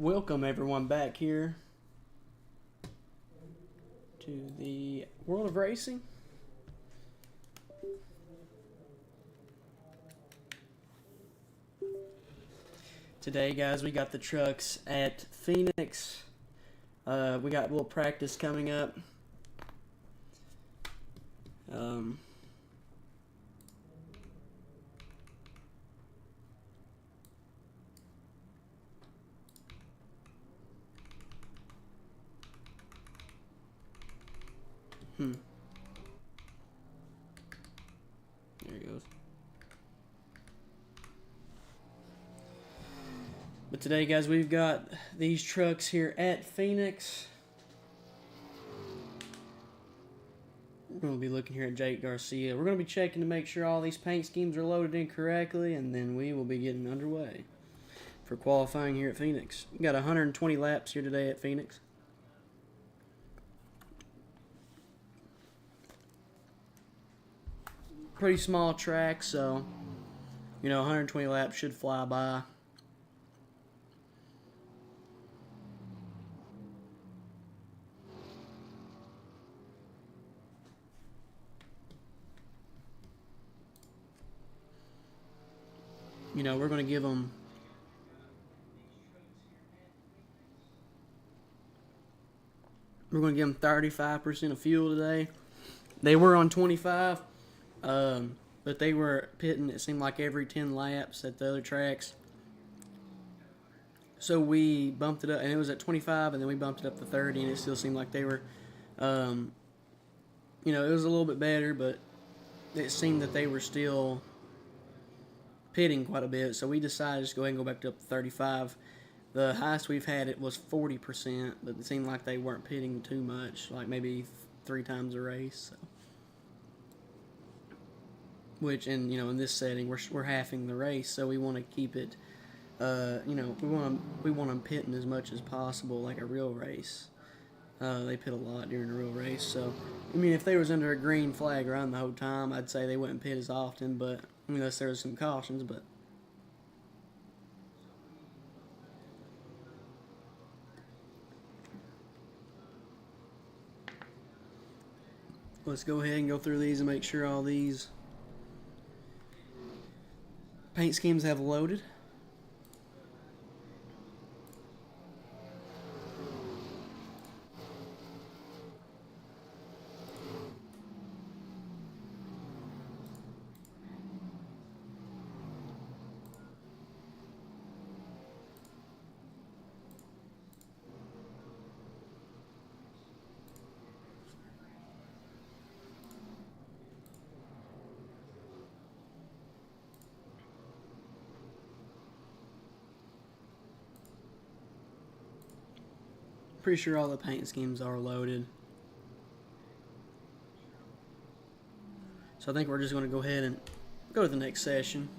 Welcome everyone back here to the world of racing. Today, guys, we got the trucks at Phoenix. We got a little practice coming up. There he goes. But today, guys, we've got these trucks here at Phoenix. We're going to be looking here at Jake Garcia. We're going to be checking to make sure all these paint schemes are loaded in correctly, and then we will be getting underway for qualifying here at Phoenix. We got 120 laps here today at Phoenix. Pretty small track, so 120 laps should fly by. We're going to give them We're going to give them 35% of fuel today. They were on 25, but they were pitting, it seemed like, every 10 laps at the other tracks. So we bumped it up, and it was at 25, and then we bumped it up to 30, and it still seemed like they were, it was a little bit better, but it seemed that they were still pitting quite a bit. So we decided to just go ahead and go back up to 35. The highest we've had it was 40%, but it seemed like they weren't pitting too much, like maybe 3 times a race. So. Which, in this setting, we're halving the race, so we want to keep it. We want them pitting as much as possible, like a real race. They pit a lot during a real race, so if they was under a green flag around the whole time, I'd say they wouldn't pit as often, but unless there was some cautions, but. Let's go ahead and go through these and make sure all these paint schemes have loaded. Pretty sure all the paint schemes are loaded. So I think we're just going to go ahead and go to the next session.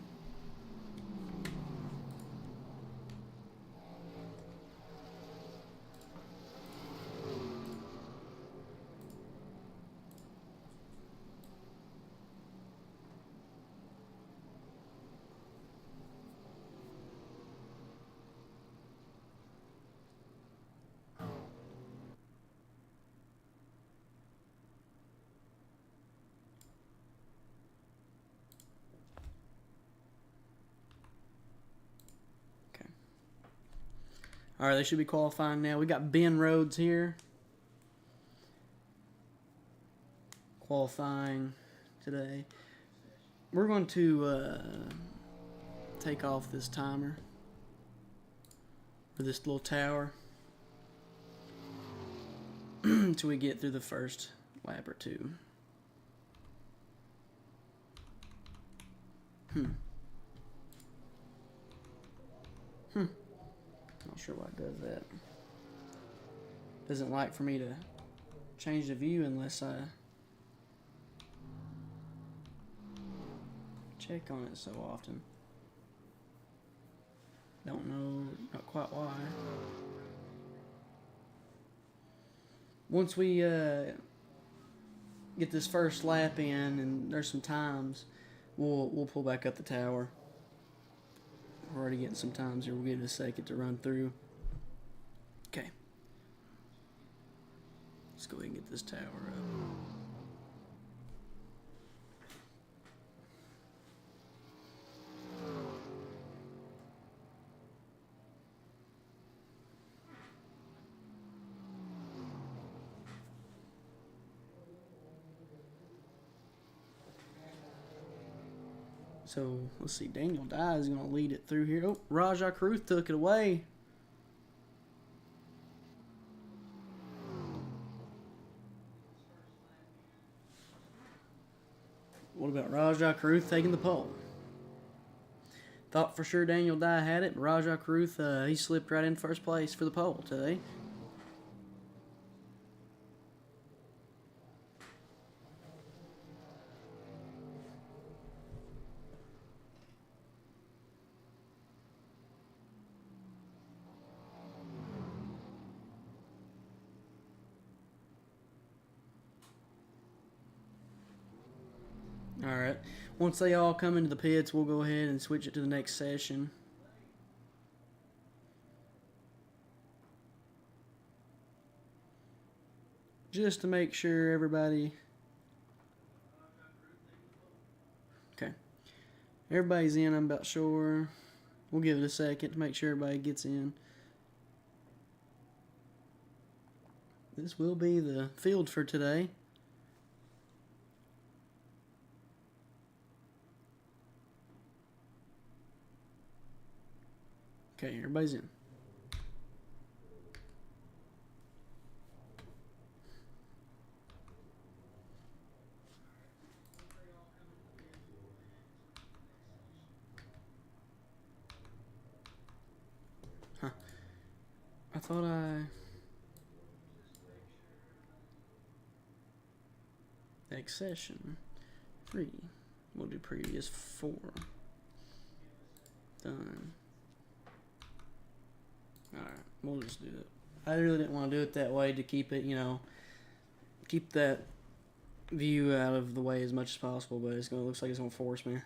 All right, they should be qualifying now. We got Ben Rhodes here. Qualifying today. We're going to take off this timer for this little tower until we get through the first lap or two. Not sure why it does that. Doesn't like for me to change the view unless I check on it so often. Don't know, not quite why. Once we get this first lap in and there's some times, we'll pull back up the tower. We're already getting some times here. We'll give it a second to run through. Okay. Let's go ahead and get this tower up. So, let's see. Daniel Dye is going to lead it through here. Oh, Rajah Caruth took it away. What about Rajah Caruth taking the pole? Thought for sure Daniel Dye had it, but Rajah Caruth, he slipped right in first place for the pole today. Alright, once they all come into the pits, we'll go ahead and switch it to the next session. Just to make sure everybody... Okay. Everybody's in, I'm about sure. We'll give it a second to make sure everybody gets in. This will be the field for today. Okay, everybody's in. Huh. I thought next session 3. We'll do previous 4. Done. Alright, we'll just do it. I really didn't want to do it that way to keep it, you know, keep that view out of the way as much as possible, but it looks like it's going to force me.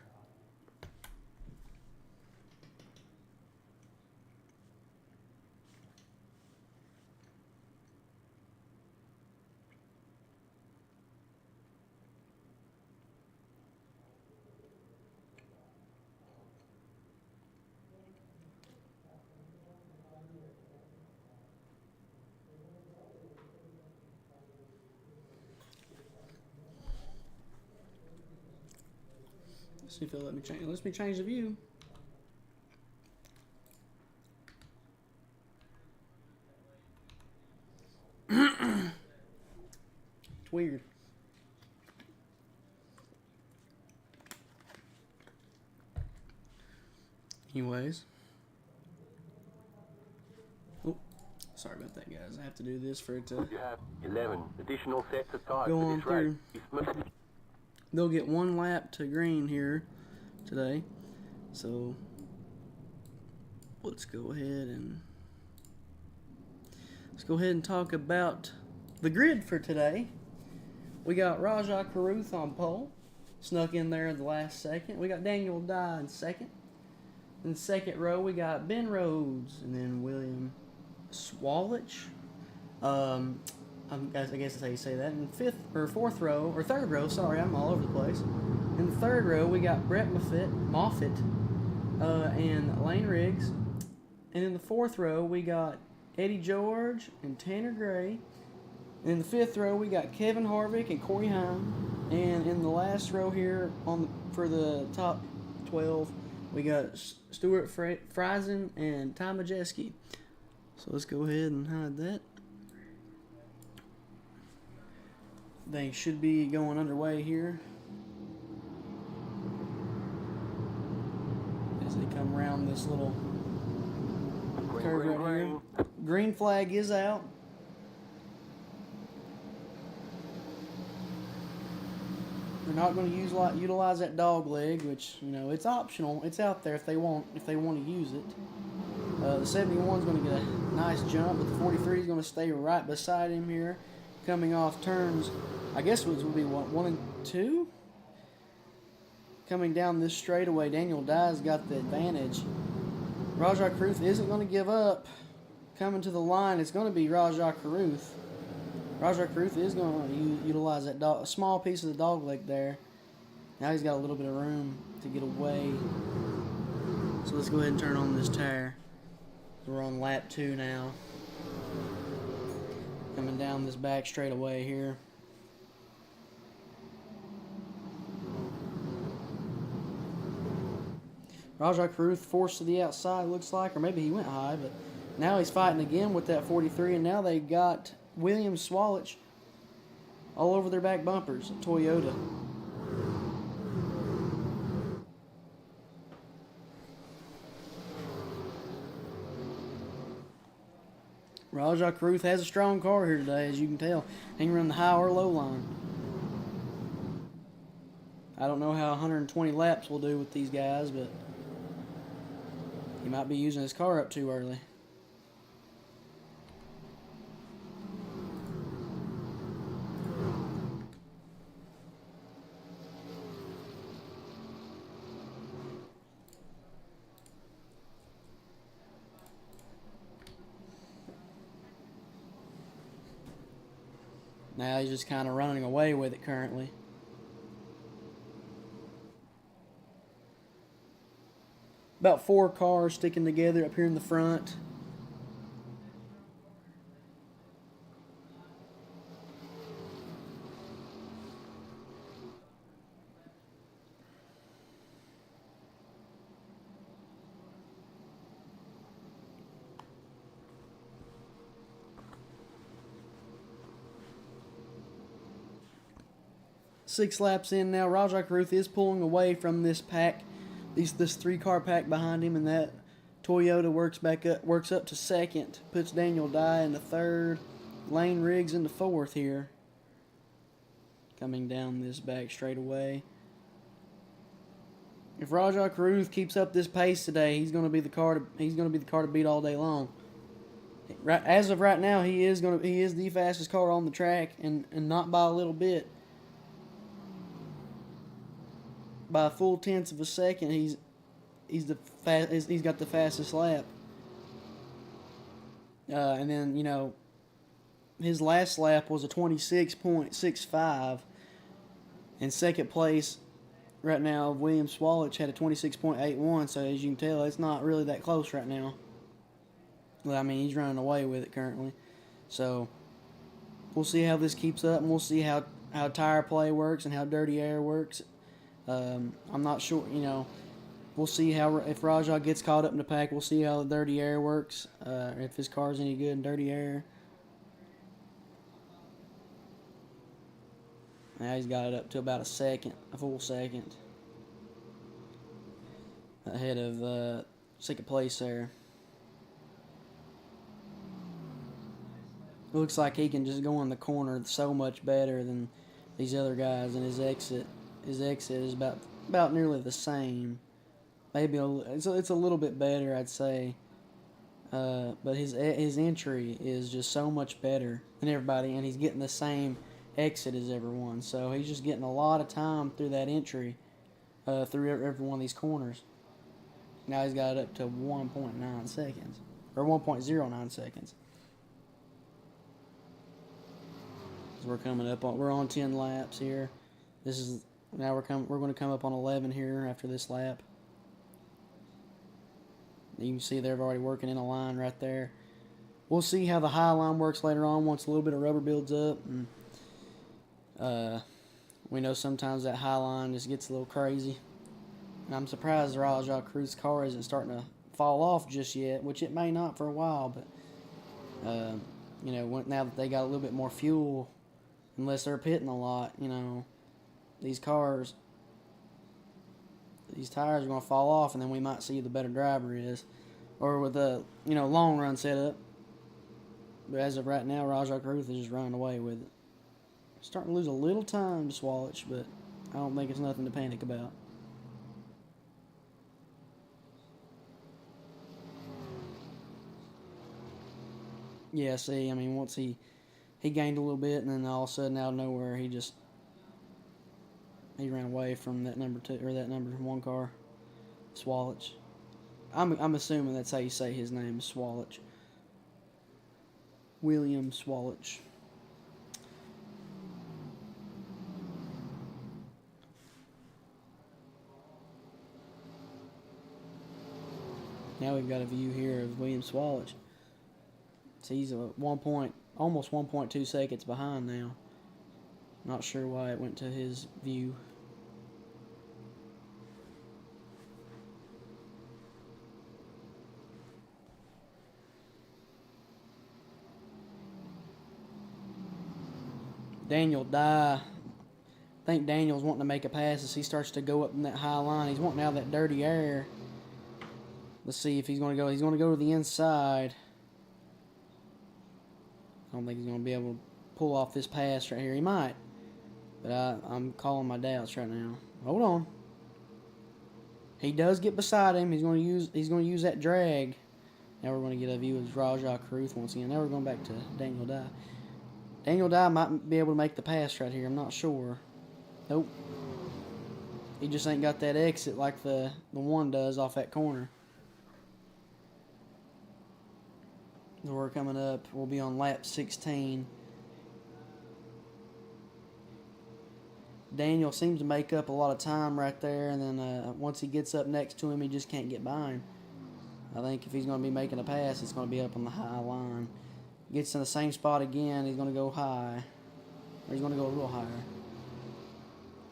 See if it'll let me change. Let me change the view. It's weird. Anyways. Oh, sorry about that, guys. I have to do this for it to You have 11 additional sets of tires go for on this race. through. They'll get 1 lap to green here today. So let's go ahead and talk about the grid for today. We got Rajah Caruth on pole, snuck in there in the last second. We got Daniel Dye in second. In the second row, we got Ben Rhodes and then William Swalich. I guess that's how you say that. In third row, sorry, I'm all over the place. In the third row, we got Brett Moffitt, and Lane Riggs. And in the fourth row, we got Eddie George and Tanner Gray. And in the fifth row, we got Kevin Harvick and Corey Heim. And in the last row here for the top 12, we got Stuart Friesen and Ty Majeski. So let's go ahead and hide that. They should be going underway here as they come around this little curve right here. Green flag is out. They're not going to utilize that dog leg, which, you know, it's optional. It's out there if they want to use it. The 71 is going to get a nice jump, but the 43 is going to stay right beside him here, coming off turns. I guess it would be 1 and 2. Coming down this straightaway, Daniel Dye's got the advantage. Rajah Caruth isn't going to give up. coming to the line, it's going to be Rajah Caruth. Rajah Caruth is going to utilize that a small piece of the dog leg there. Now he's got a little bit of room to get away. So let's go ahead and turn on this tire. We're on lap 2 now. Coming down this back straightaway here. Rajah Caruth forced to the outside, looks like, or maybe he went high, but now he's fighting again with that 43, and now they got Williams Swallow all over their back bumpers, Toyota. Rajah Caruth has a strong car here today, as you can tell. He can run the high or low line. I don't know how 120 laps will do with these guys, but he might be using his car up too early. Now he's just kind of running away with it currently. About 4 cars sticking together up here in the front. Six laps in now. Rajah Caruth is pulling away from this pack, this 3-car pack behind him, and that Toyota works up to second, puts Daniel Dye into third, Lane Riggs into fourth here. Coming down this back straightaway. If Rajah Caruth keeps up this pace today, he's going to be the car to beat all day long. As of right now, he is the fastest car on the track, and not by a little bit. By a full tenth of a second, he's got the fastest lap. And then, you know, his last lap was a 26.65, and second place right now, William Swallow had a 26.81. So as you can tell, it's not really that close right now. Well, I mean, he's running away with it currently. So we'll see how this keeps up, and we'll see how tire play works and how dirty air works. I'm not sure, you know. We'll see if Rajah gets caught up in the pack. We'll see how the dirty air works. If his car's any good in dirty air. Now he's got it up to about a full second, ahead of second place there. Looks like he can just go in the corner so much better than these other guys, and his exit is about nearly the same. Maybe it's a little bit better, I'd say. But his entry is just so much better than everybody, and he's getting the same exit as everyone. So he's just getting a lot of time through that entry, through every one of these corners. Now he's got it up to 1.9 seconds, or 1.09 seconds. So we're on 10 laps here. We're going to come up on 11 here after this lap. You can see they're already working in a line right there. We'll see how the high line works later on once a little bit of rubber builds up. And we know sometimes that high line just gets a little crazy. And I'm surprised Rajah Caruth's car isn't starting to fall off just yet, which it may not for a while. But you know, now that they got a little bit more fuel, unless they're pitting a lot, you know, these tires are going to fall off, and then we might see who the better driver is, or with a long run setup. But as of right now, Rajah Caruth is just running away with it. Starting to lose a little time to Swallow, but I don't think it's nothing to panic about. Yeah, see, I mean, once he gained a little bit, and then all of a sudden out of nowhere he ran away from that number 2 or that number 1 car, Swallow. I'm assuming that's how you say his name, Swallow. William Swalach. Now we've got a view here of William Swalach. So he's almost 1.2 seconds behind now. Not sure why it went to his view. Daniel Dye. I think Daniel's wanting to make a pass as he starts to go up in that high line. He's wanting out that dirty air. Let's see if he's going to go. He's going to go to the inside. I don't think he's going to be able to pull off this pass right here. He might, but I'm calling my doubts right now. Hold on. He does get beside him. He's going to use that drag. Now we're going to get a view of Rajah Caruth once again. Now we're going back to Daniel Dye. Daniel Dye might be able to make the pass right here. I'm not sure. Nope. He just ain't got that exit like the one does off that corner. So we're coming up. We'll be on lap 16. Daniel seems to make up a lot of time right there, and then once he gets up next to him, he just can't get by him. I think if he's going to be making a pass, it's going to be up on the high line. Gets in the same spot again, he's going to go high. Or he's going to go a little higher.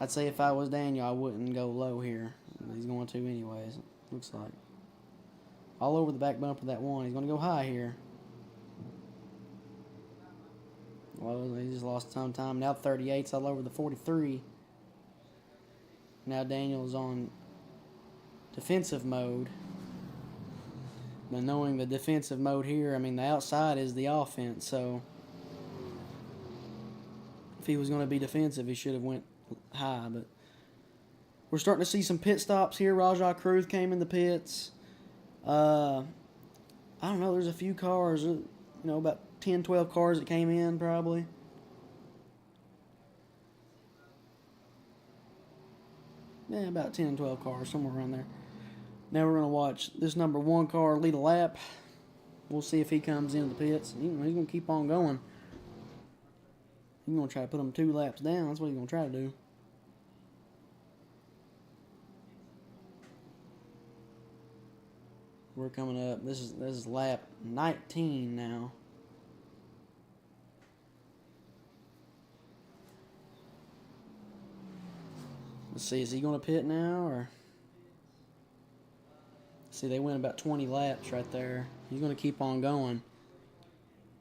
I'd say if I was Daniel, I wouldn't go low here. He's going to anyways, looks like. All over the back bumper of that one. He's going to go high here. Well, he just lost some time. Now 38's all over the 43. Now Daniel's on defensive mode. But knowing the defensive mode here, I mean, the outside is the offense, so if he was going to be defensive, he should have went high. But we're starting to see some pit stops here. Rajah Caruth came in the pits. I don't know, there's a few cars, about 10, 12 cars that came in probably. Yeah, about 10 and 12 cars, somewhere around there. Now we're going to watch this number 1 car lead a lap. We'll see if he comes into the pits. He's going to keep on going. He's going to try to put him 2 laps down. That's what he's going to try to do. We're coming up. This is lap 19 now. Let's see, is he going to pit now or? See, they went about 20 laps right there. He's going to keep on going.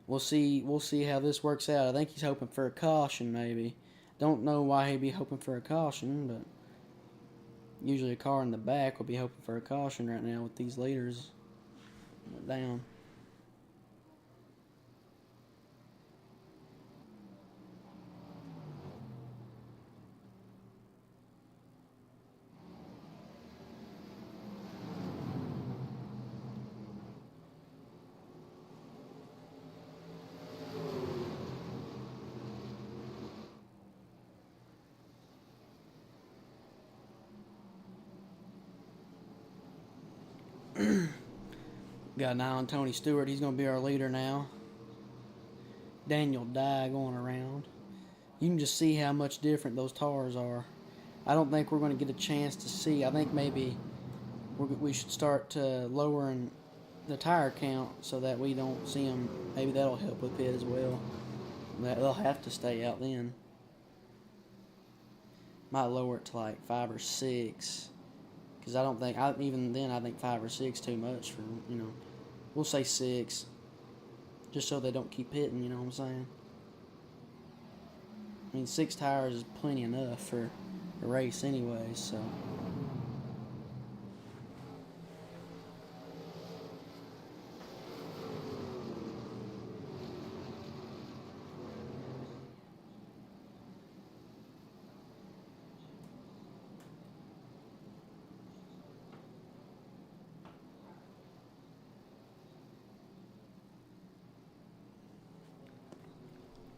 We'll see how this works out. I think he's hoping for a caution maybe. Don't know why he'd be hoping for a caution, but usually a car in the back will be hoping for a caution right now with these leaders down. Got an eye on Tony Stewart. He's going to be our leader now. Daniel Dye going around. You can just see how much different those tires are. I don't think we're going to get a chance to see. I think maybe we should start lowering the tire count so that we don't see them. Maybe that'll help with pit as well. They'll have to stay out then. Might lower it to like 5 or 6. Because I don't think, even then, I think 5 or 6 too much for, we'll say 6. Just so they don't keep hitting, you know what I'm saying? I mean, 6 tires is plenty enough for a race anyway, so.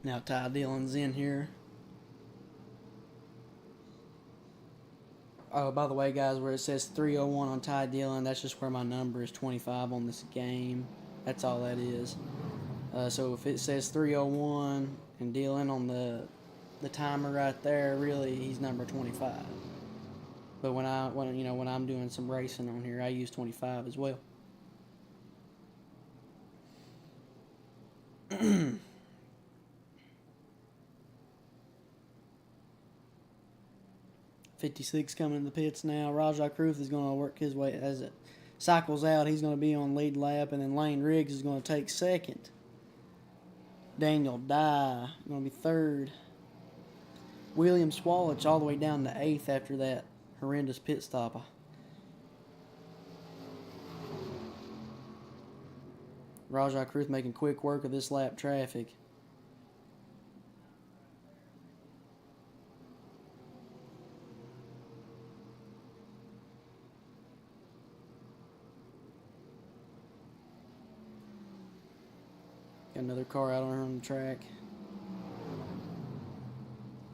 Now Ty Dillon's in here. Oh, by the way, guys, where it says 301 on Ty Dillon, that's just where my number is 25 on this game. That's all that is. So if it says 3:01 and dealing on the timer right there, really he's number 25. But when I'm doing some racing on here, I use 25 as well. 56 coming in the pits now. Rajah Kruth is going to work his way as it cycles out. He's going to be on lead lap, and then Lane Riggs is going to take second. Daniel Dye going to be third. William Swallich all the way down to 8th after that horrendous pit stop. Rajah Kruth making quick work of this lap traffic. Got another car out on the track.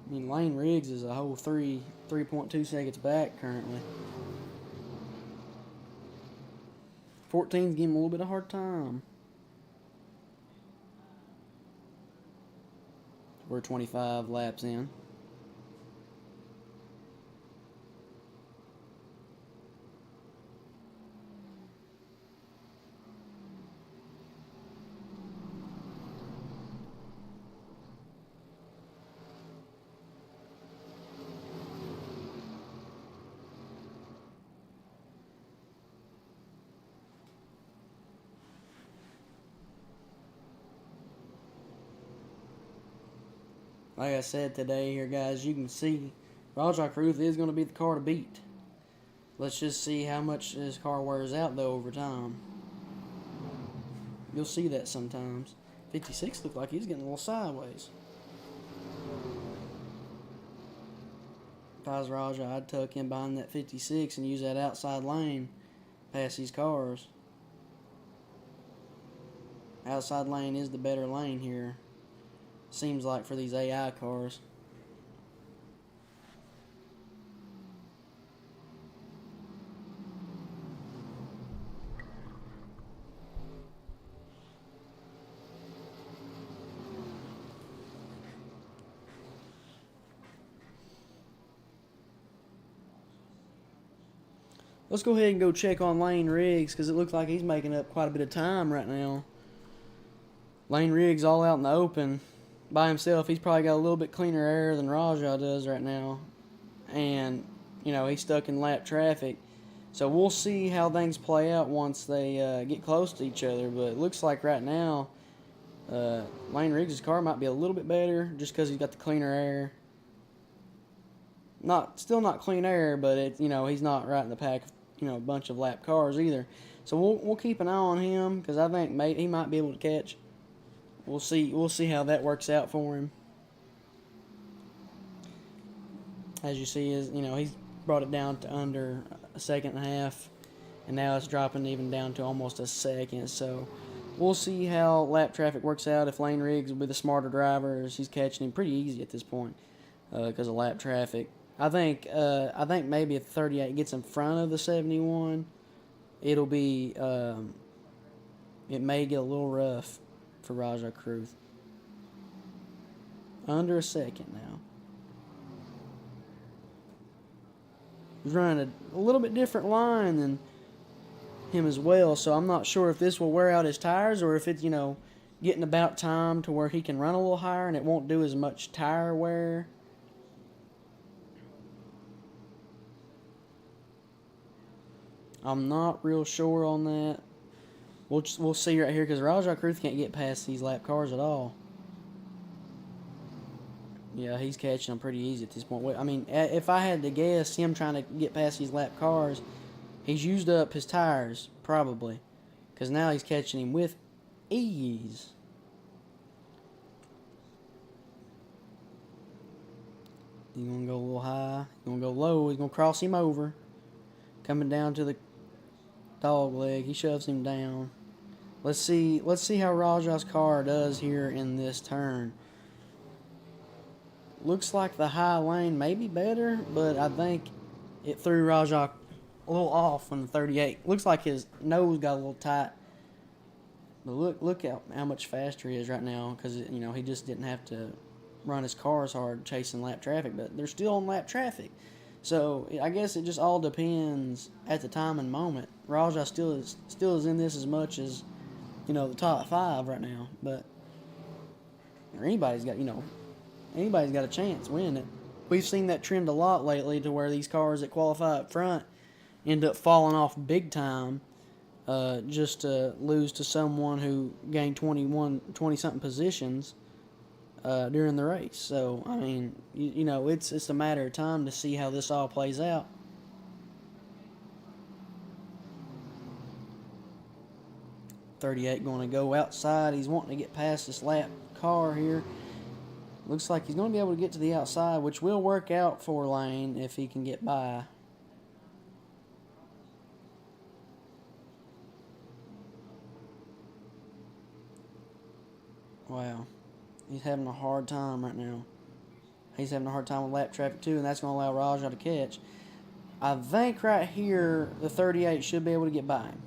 I mean, Lane Riggs is a whole 3.2 seconds back currently. 14's giving him a little bit of a hard time. We're 25 laps in. Like I said today here, guys, you can see Rajah Kruth is going to be the car to beat. Let's just see how much his car wears out, though, over time. You'll see that sometimes. 56 looked like he's getting a little sideways. If I was Rajah, I'd tuck in behind that 56 and use that outside lane past these cars. Outside lane is the better lane here. Seems like for these AI cars. Let's go ahead and go check on Lane Riggs because it looks like he's making up quite a bit of time right now. Lane Riggs all out in the open. By himself, he's probably got a little bit cleaner air than Rajah does right now. And, he's stuck in lap traffic. So we'll see how things play out once they get close to each other. But it looks like right now, Lane Riggs' car might be a little bit better just because he's got the cleaner air. Still not clean air, but he's not right in the pack of a bunch of lap cars either. So we'll keep an eye on him because I think he might be able to catch. We'll see how that works out for him. As you see, he's brought it down to under a second and a half, and now it's dropping even down to almost a second. So we'll see how lap traffic works out. If Lane Riggs will be the smarter driver, as he's catching him pretty easy at this point because of lap traffic. I think maybe if 38 gets in front of the 71, it'll be it may get a little rough for Rajah Kruth. Under a second now. He's running a little bit different line than him as well, so I'm not sure if this will wear out his tires or if it's, getting about time to where he can run a little higher and it won't do as much tire wear. I'm not real sure on that. We'll see right here because Rajah Kruth can't get past these lap cars at all. Yeah, he's catching them pretty easy at this point. I mean, if I had to guess him trying to get past these lap cars, he's used up his tires, probably. Because now he's catching him with ease. He's going to go a little high. He's going to go low. He's going to cross him over. Coming down to the dog leg. He shoves him down. Let's see how Rajah's car does here in this turn. Looks like the high lane may be better, but I think it threw Rajah a little off on the 38. Looks like his nose got a little tight But look at how much faster he is right now, because he just didn't have to run his car as hard chasing lap traffic, but they're still on lap traffic. So I guess it just all depends at the time and moment. Rajah still is in this as much as the top 5 right now, but anybody's got a chance winning it. We've seen that trend a lot lately, to where these cars that qualify up front end up falling off big time, just to lose to someone who gained 20-something positions during the race. So, I mean, it's a matter of time to see how this all plays out. .38 going to go outside. He's wanting to get past this lap car here. Looks like he's going to be able to get to the outside, which will work out for Lane if he can get by. Wow. He's having a hard time right now. He's having a hard time with lap traffic too, and that's going to allow Rajah to catch. I think right here the 38 should be able to get by him,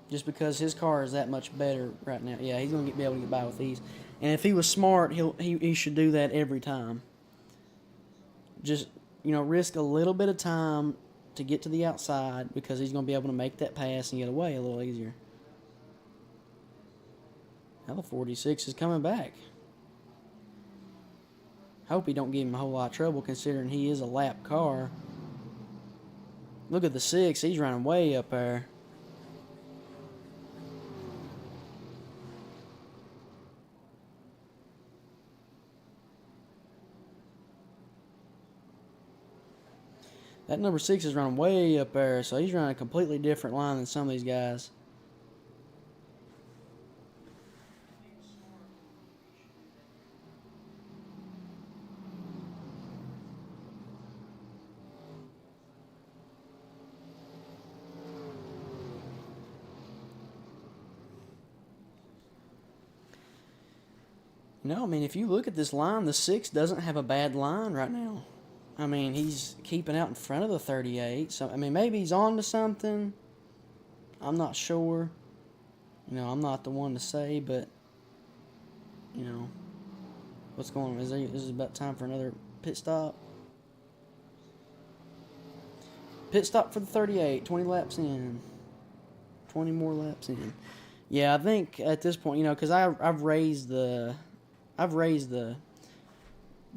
just because his car is that much better right now. Yeah, he's going to be able to get by with these. And if he was smart, he should do that every time. Just, risk a little bit of time to get to the outside, because he's going to be able to make that pass and get away a little easier. Now the 46 is coming back. Hope he don't give him a whole lot of trouble, considering he is a lap car. Look at the 6. He's running way up there. That number 6 is running way up there, so he's running a completely different line than some of these guys. No, I mean, if you look at this line, the 6 doesn't have a bad line right now. I mean, he's keeping out in front of the 38. So, I mean, maybe he's on to something. I'm not sure. I'm not the one to say, but, what's going on? Is it about time for another pit stop? Pit stop for the 38. 20 laps in. 20 more laps in. Yeah, I think at this point, because I've raised the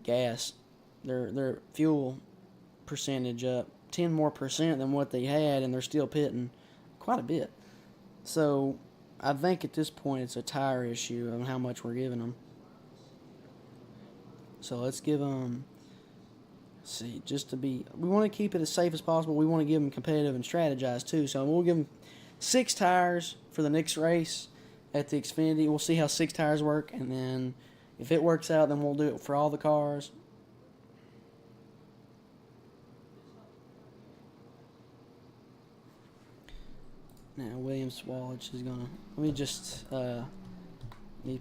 gas, their fuel percentage up 10% more than what they had, and they're still pitting quite a bit. So I think at this point it's a tire issue on how much we're giving them. So let's give them, we want to keep it as safe as possible. We want to give them competitive and strategize too. So we'll give them 6 tires for the next race at the Xfinity. We'll see how 6 tires work, and then if it works out, then we'll do it for all the cars. Now Williams Swallow is gonna, let me just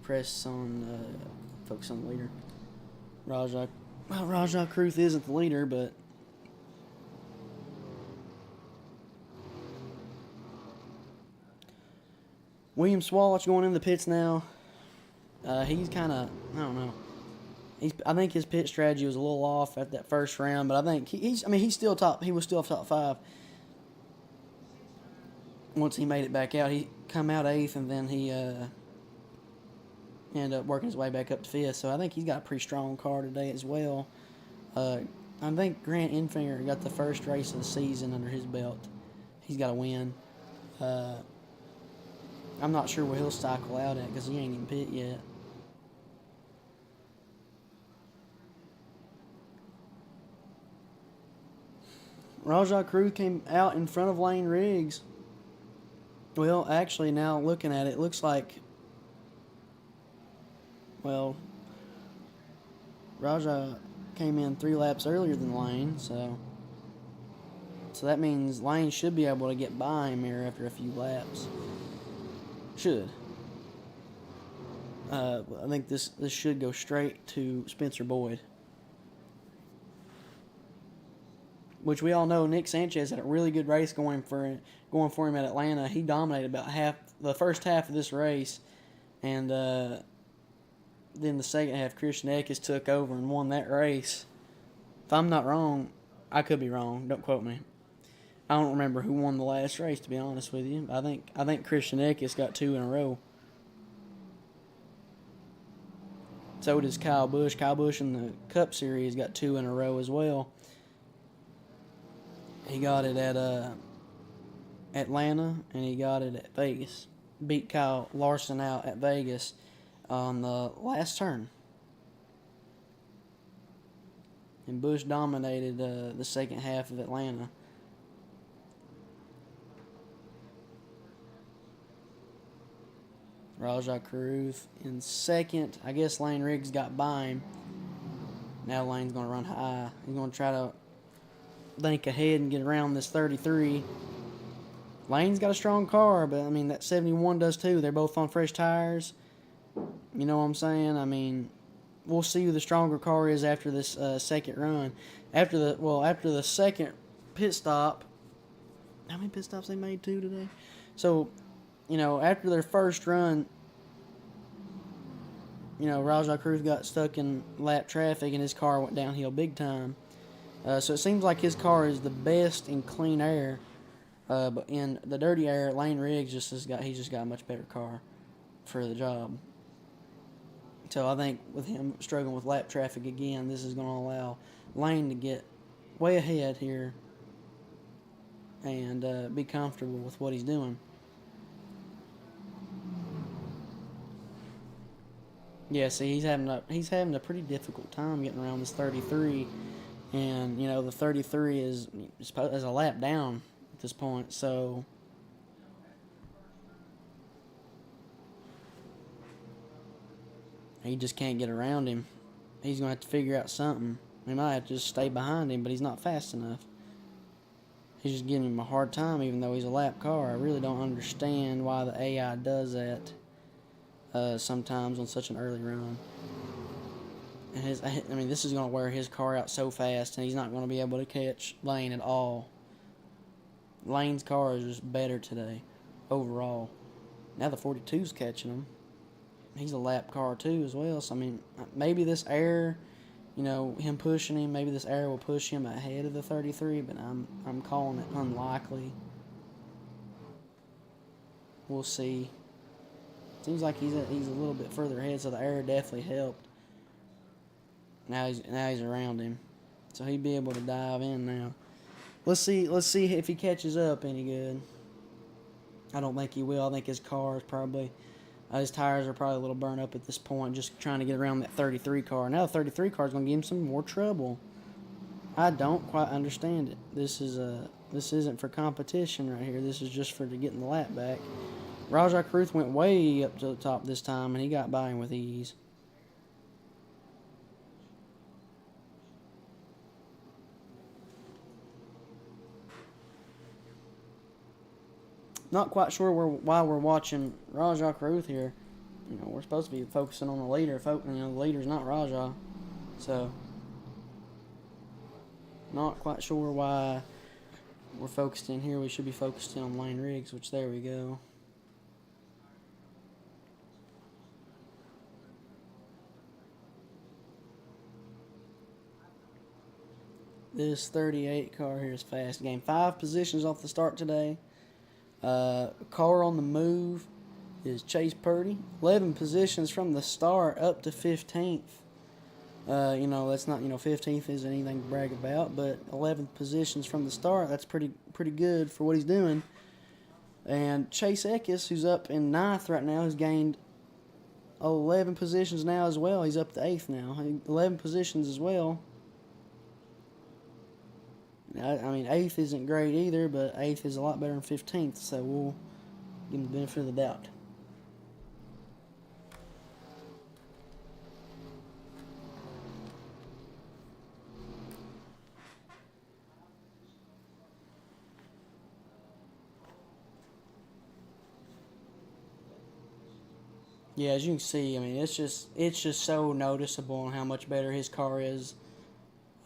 press on focus on the leader. Rajah Kruth isn't the leader, but William Swallow going in the pits now. He's kind of, I don't know. I think his pit strategy was a little off at that first round, but I think he was still top 5. Once he made it back out, he come out 8th, and then he ended up working his way back up to 5th. So I think he's got a pretty strong car today as well. I think Grant Enfinger got the first race of the season under his belt. He's got a win. I'm not sure where he'll cycle out at, because he ain't even pit yet. Rajah Crew came out in front of Lane Riggs. Well, actually, now looking at it, it looks like, Rajah came in 3 laps earlier than Lane, so that means Lane should be able to get by him here after a few laps. Should. I think this should go straight to Spencer Boyd, which we all know Nick Sanchez had a really good race going for him at Atlanta. He dominated about half the first half of this race, and then the second half, Christian Eckes took over and won that race. If I'm not wrong, I could be wrong. Don't quote me. I don't remember who won the last race, to be honest with you. I think Christian Eckes got 2 in a row. So does Kyle Busch. Kyle Busch in the Cup Series got 2 in a row as well. He got it at Atlanta, and he got it at Vegas. Beat Kyle Larson out at Vegas on the last turn. And Busch dominated the second half of Atlanta. Rajah Caruth in second. I guess Lane Riggs got by him. Now Lane's going to run high. He's going to try to think ahead and get around this 33. Lane's got a strong car, but, I mean, that 71 does too. They're both on fresh tires. You know what I'm saying? I mean, we'll see who the stronger car is after this second run. After the second pit stop. How many pit stops they made today? So, you know, after their first run, you know, Rajah Caruth got stuck in lap traffic and his car went downhill big time. So it seems like his car is the best in clean air, but in the dirty air, Lane Riggs just got a much better car for the job. So I think with him struggling with lap traffic again, this is going to allow Lane to get way ahead here and be comfortable with what he's doing. Yeah, see, he's having a pretty difficult time getting around this 33, and you know the 33 is a lap down at this point, so he just can't get around him. He's gonna have to figure out something. He might have to just stay behind him, but he's not fast enough. He's just giving him a hard time, even though he's a lap car. I really don't understand why the AI does that. Sometimes on such an early run. And this is going to wear his car out so fast, and he's not going to be able to catch Lane at all. Lane's car is just better today, overall. Now the 42's catching him. He's a lap car too as well, so I mean, maybe this air, you know, him pushing him, maybe this air will push him ahead of the 33, but I'm calling it unlikely. We'll see. Seems like he's a little bit further ahead, so the air definitely helped. Now he's around him, so he'd be able to dive in now. Let's see if he catches up any good. I don't think he will. I think his car is probably his tires are probably a little burnt up at this point, just trying to get around that 33 car. Now the 33 car is going to give him some more trouble. I don't quite understand it. This isn't for competition right here. This is just for getting the lap back. Rajah Caruth went way up to the top this time, and he got by him with ease. Not quite sure why we're watching Rajah Caruth here. You know, we're supposed to be focusing on the leader. You know, the leader's not Rajah. So, not quite sure why we're focused in here. We should be focused in on Lane Riggs, which there we go. This 38 car here is fast. Gained 5 positions off the start today. Car on the move is Chase Purdy. 11 positions from the start up to 15th. You know, that's not, 15th isn't anything to brag about, but 11 positions from the start, that's pretty good for what he's doing. And Chase Eckes, who's up in 9th right now, has gained 11 positions now as well. He's up to 8th now. 11 positions as well. I mean, 8th isn't great either, but 8th is a lot better than 15th, so we'll give him the benefit of the doubt. Yeah, as you can see, I mean, it's just so noticeable on how much better his car is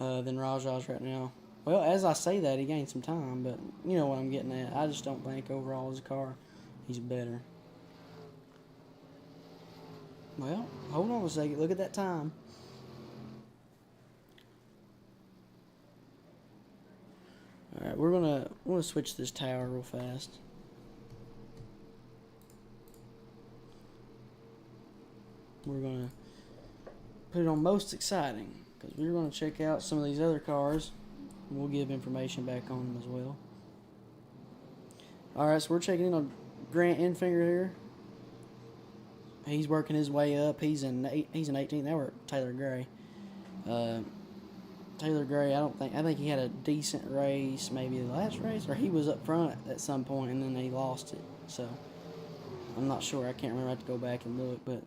than Rajah's right now. Well, as I say that, he gained some time, but you know what I'm getting at. I just don't think overall his car, he's better. Well, hold on a second. Look at that time. All right, we're gonna switch this tower real fast. We're gonna put it on most exciting because we're gonna check out some of these other cars. And we'll give information back on them as well. All right, so we're checking in on Grant Enfinger here. He's working his way up. He's in 18th. Now we're at Taylor Gray. Taylor Gray, I think he had a decent race, maybe the last race, or he was up front at some point and then he lost it. So I'm not sure. I can't remember. I have to go back and look, but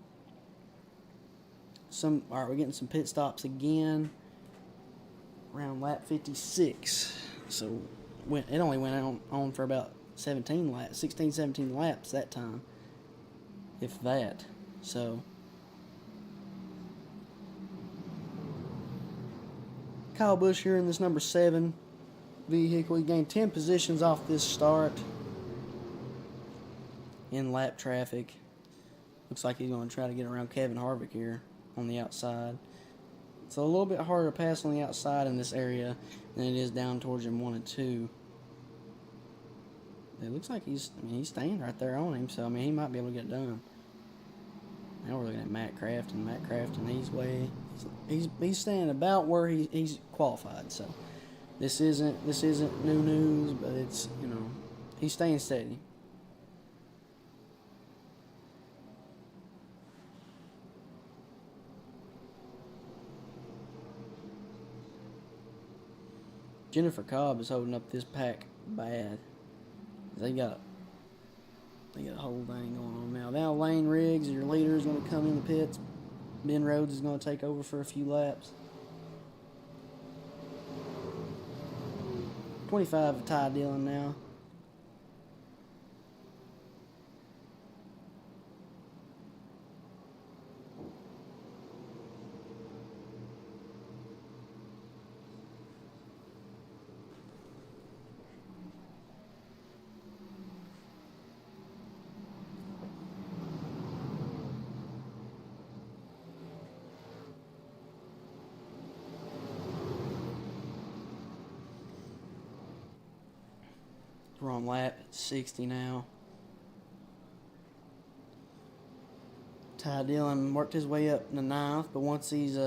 all right, we're getting some pit stops again around lap 56. So it only went on for about 16, 17 laps that time, if that. So Kyle Busch here in this number 7 vehicle. He gained 10 positions off this start in lap traffic. Looks like he's going to try to get around Kevin Harvick here on the outside. It's a little bit harder to pass on the outside in this area than it is down towards him 1 and 2. It looks like he's staying right there on him, so he might be able to get it done. Now we're looking at Matt Crafton. He's staying about where he's qualified. So this isn't new news, but it's he's staying steady. Jennifer Cobb is holding up this pack bad. They got a whole thing going on now. Now Lane Riggs, your leader, is going to come in the pits. Ben Rhodes is going to take over for a few laps. 25 Ty Dillon now. We're on lap 60 now. Ty Dillon worked his way up in the 9th, but once these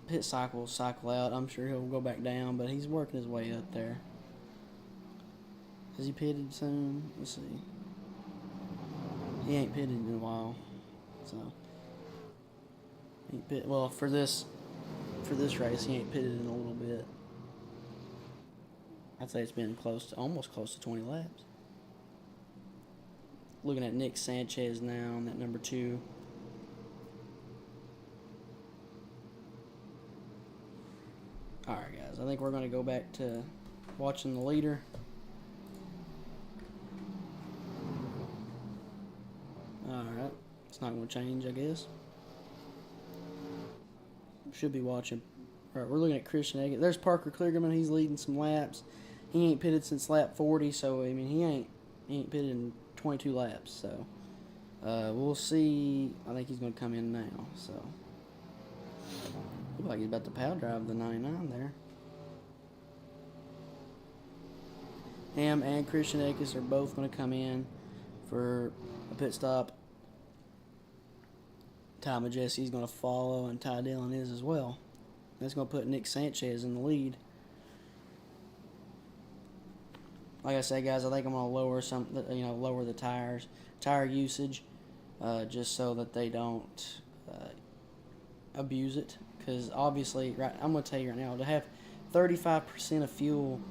pit cycles cycle out, I'm sure he'll go back down, but he's working his way up there. Has he pitted soon? Let's see. He ain't pitted in a while, so well for this race he ain't pitted in a little bit. I'd say it's been almost close to 20 laps. Looking at Nick Sanchez now on that number 2. Alright guys, I think we're going to go back to watching the leader. Alright, it's not going to change, I guess. Should be watching. Alright, we're looking at Christian Eggett. There's Parker Kligerman. He's leading some laps. He ain't pitted since lap 40, so he ain't pitted in 22 laps. So we'll see. I think he's going to come in now. So looks like he's about to power drive the 99 there. Ham and Christian Eggett are both going to come in for a pit stop. Ty Majessy's going to follow, and Ty Dillon is as well. That's going to put Nick Sanchez in the lead. Like I said, guys, I think I'm going to lower the tire usage, just so that they don't abuse it. Because obviously, I'm going to tell you right now, to have 35% of fuel,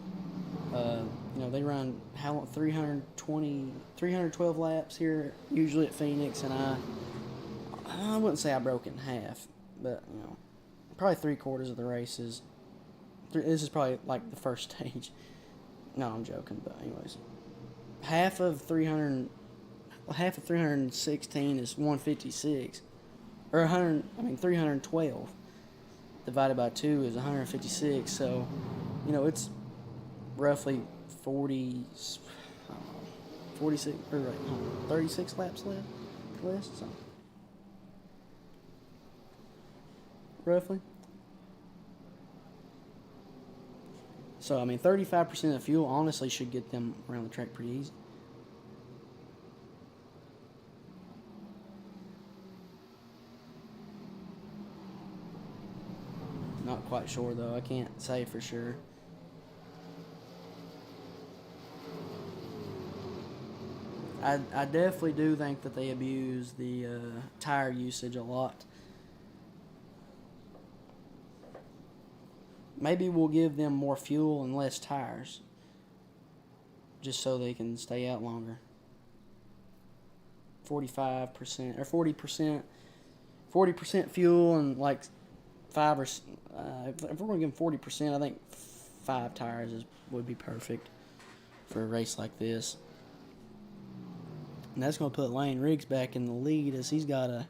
they run 312 laps here usually at Phoenix, and I wouldn't say I broke it in half, but probably 3/4 of the races. This is probably like the first stage. No, I'm joking, but anyways, half of 316 is 156, or 312 divided by 2 is 156. So, it's roughly 46 or 36 laps left. So roughly. So, I mean, 35% of fuel honestly should get them around the track pretty easy. Not quite sure, though. I can't say for sure. I definitely do think that they abuse the tire usage a lot. Maybe we'll give them more fuel and less tires, just so they can stay out longer. 45% or 40%, 40% fuel and like five or if we're going to give them 40%, I think 5 tires would be perfect for a race like this. And that's going to put Lane Riggs back in the lead, as he's got a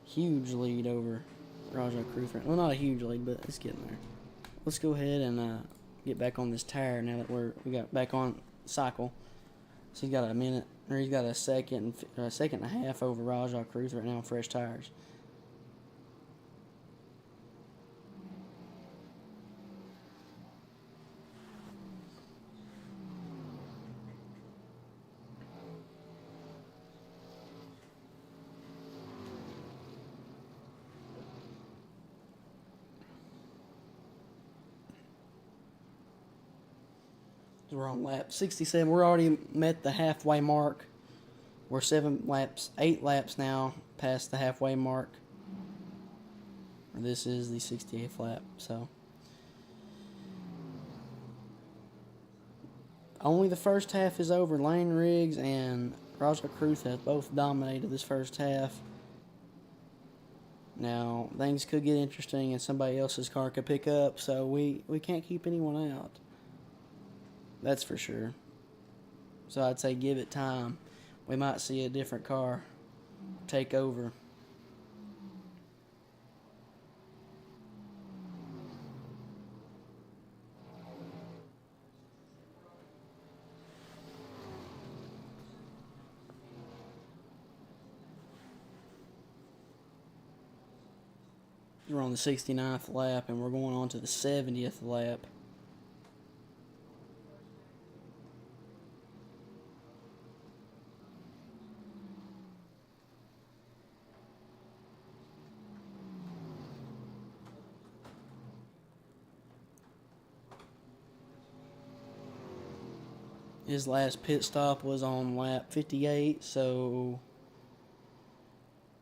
huge lead over Rajah Cruther. Well, not a huge lead, but it's getting there. Let's go ahead and get back on this tire now that we got back on cycle. So he's got a minute, or he's got a second and a half over Rajah Cruther right now on fresh tires. We're on lap 67. We're already met the halfway mark. We're 8 laps now past the halfway mark. This is the 68th lap, so. Only the first half is over. Lane Riggs and Rajah Cruther have both dominated this first half. Now, things could get interesting and somebody else's car could pick up, so we can't keep anyone out. That's for sure. So I'd say give it time. We might see a different car take over. We're on the 69th lap and we're going on to the 70th lap. His last pit stop was on lap 58, so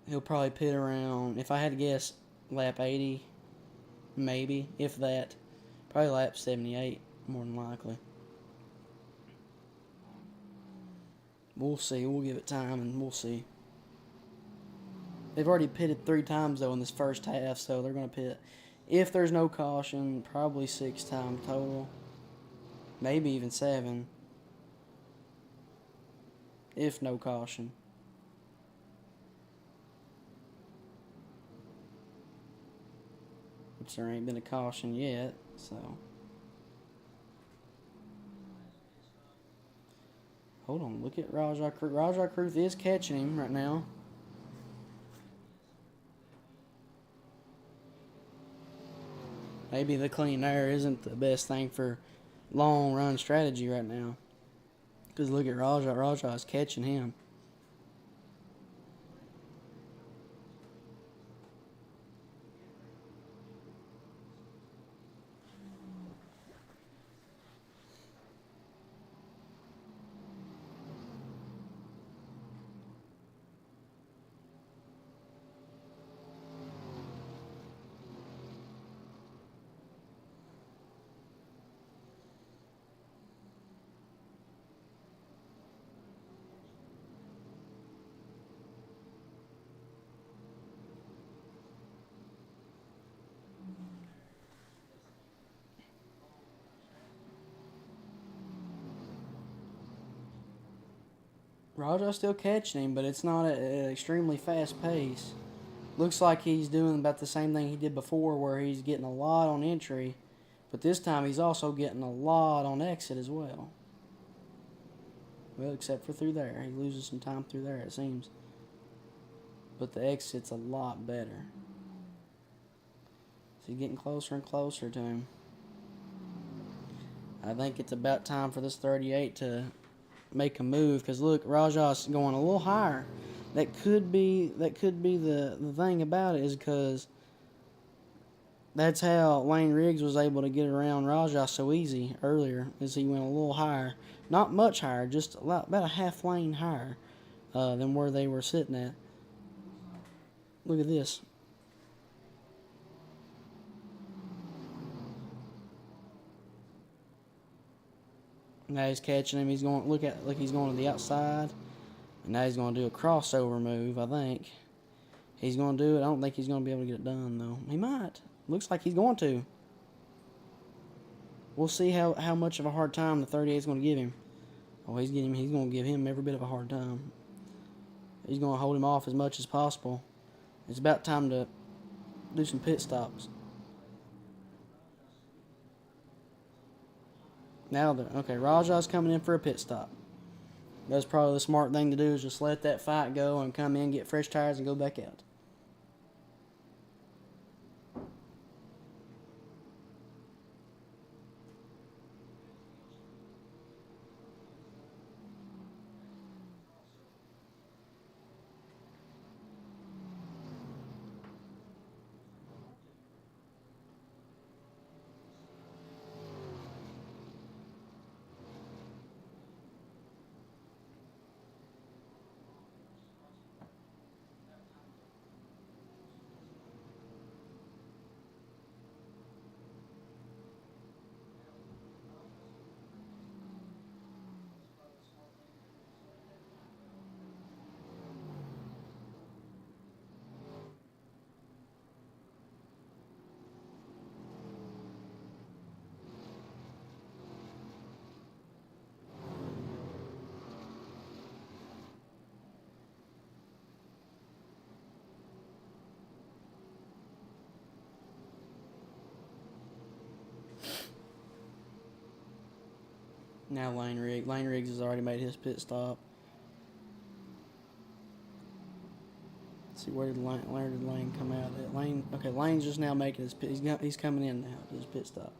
he'll probably pit around, if I had to guess, lap 80, maybe, if that. Probably lap 78, more than likely. We'll see. We'll give it time, and we'll see. They've already pitted 3 times, though, in this first half, so they're going to pit. If there's no caution, probably 6 times total. Maybe even 7. If no caution. Which there ain't been a caution yet, so. Hold on, look at Rajah Cruther. Rajah Cruther is catching him right now. Maybe the clean air isn't the best thing for long run strategy right now. Because look at Rajah. Rajah is catching him. Rajah's still catching him, but it's not at an extremely fast pace. Looks like he's doing about the same thing he did before, where he's getting a lot on entry, but this time he's also getting a lot on exit as well. Well, except for through there. He loses some time through there, it seems. But the exit's a lot better. So he's getting closer and closer to him. I think it's about time for this 38 to make a move, because look, Rajah's going a little higher. That could be the thing about it, is because that's how Lane Riggs was able to get around Rajah so easy earlier, is he went a little higher. Not much higher, just about a half lane higher than where they were sitting at. Look at this. Now he's catching him. He's going, look, he's going to the outside. And now he's going to do a crossover move, I think. He's going to do it. I don't think he's going to be able to get it done, though. He might. Looks like he's going to. We'll see how much of a hard time the 38 is going to give him. Oh, he's going to give him every bit of a hard time. He's going to hold him off as much as possible. It's about time to do some pit stops. Now, okay, Rajah's coming in for a pit stop. That's probably the smart thing to do, is just let that fight go and come in, get fresh tires, and go back out. Now Lane Riggs has already made his pit stop. Let's see, where did Lane come out at? Lane's just now making his pit. He's coming in now to his pit stop.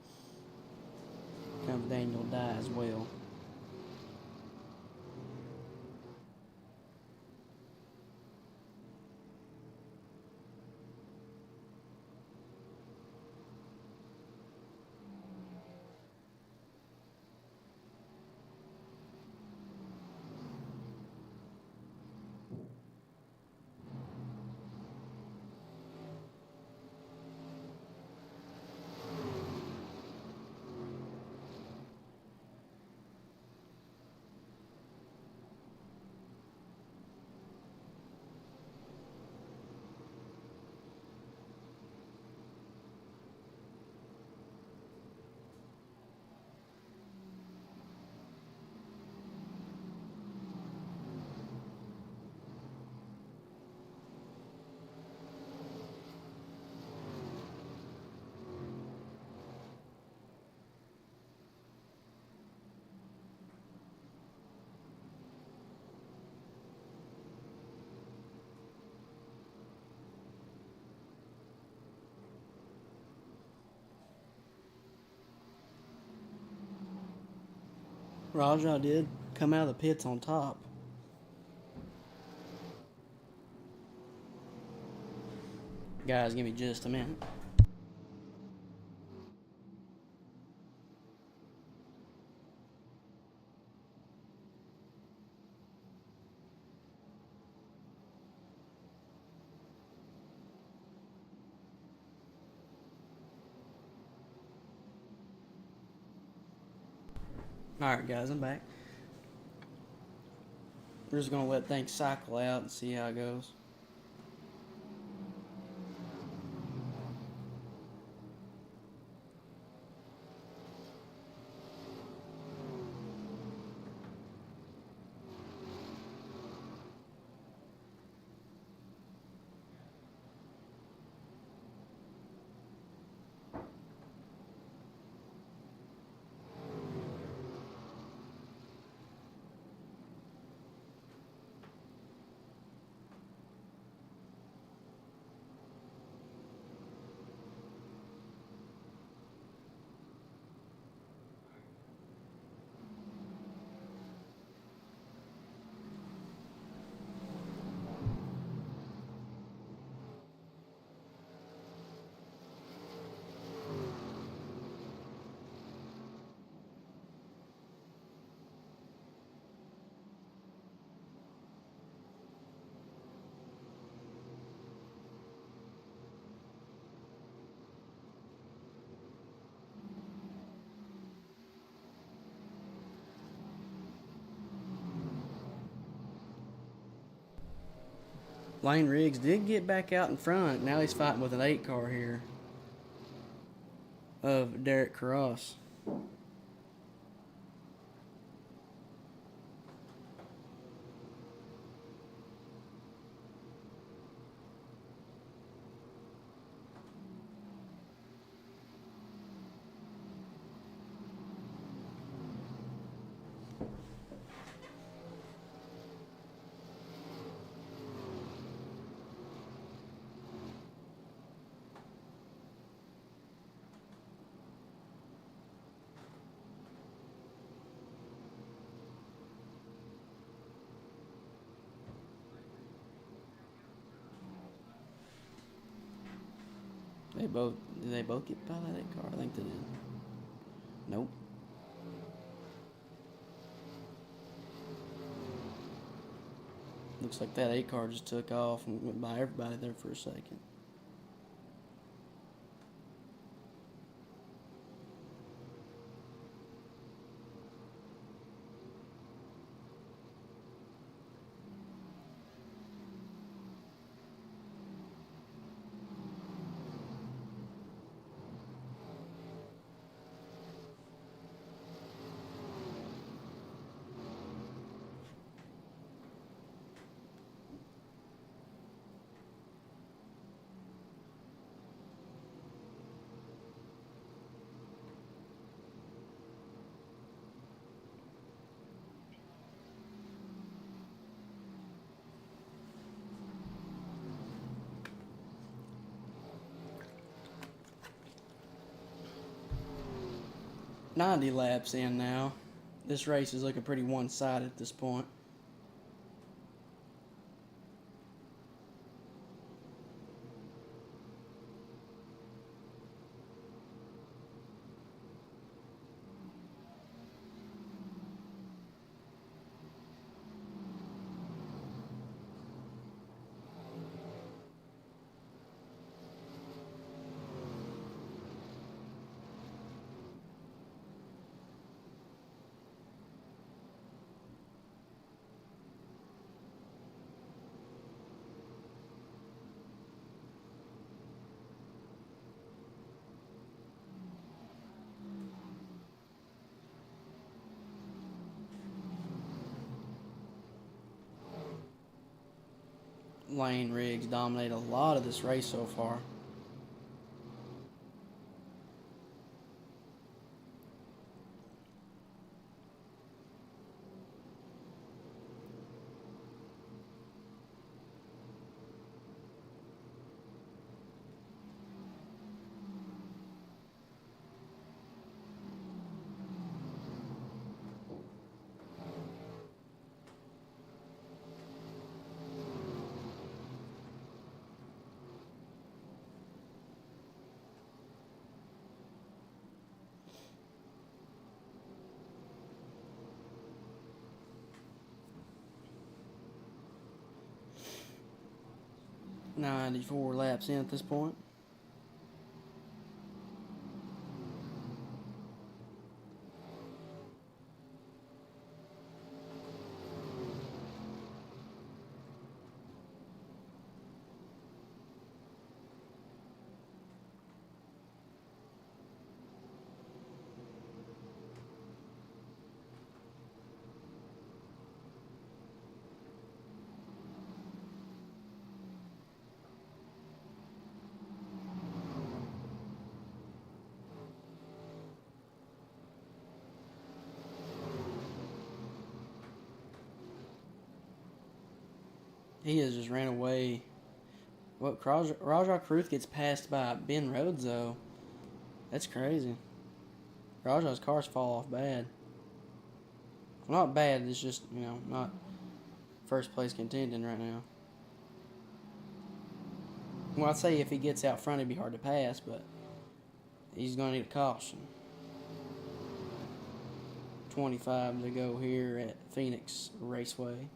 Comes Daniel Dye as well. Rajah did come out of the pits on top. Guys, give me just a minute. Alright guys, I'm back. We're just going to let things cycle out and see how it goes. Lane Riggs did get back out in front. Now he's fighting with an 8 car here of Derek Cross. Did they both get by that 8 car? I think they did. Nope. Looks like that 8 car just took off and went by everybody there for a second. .90 laps in now. This race is looking pretty one-sided at this point. Lane Riggs dominated a lot of this race so far. .94 laps in at this point. He has just ran away. What, Rajah Caruth gets passed by Ben Rhodes, though. That's crazy. Rajah's cars fall off bad. Well, not bad, it's just, not first place contending right now. Well, I'd say if he gets out front, it'd be hard to pass, but he's going to need a caution. 25 to go here at Phoenix Raceway.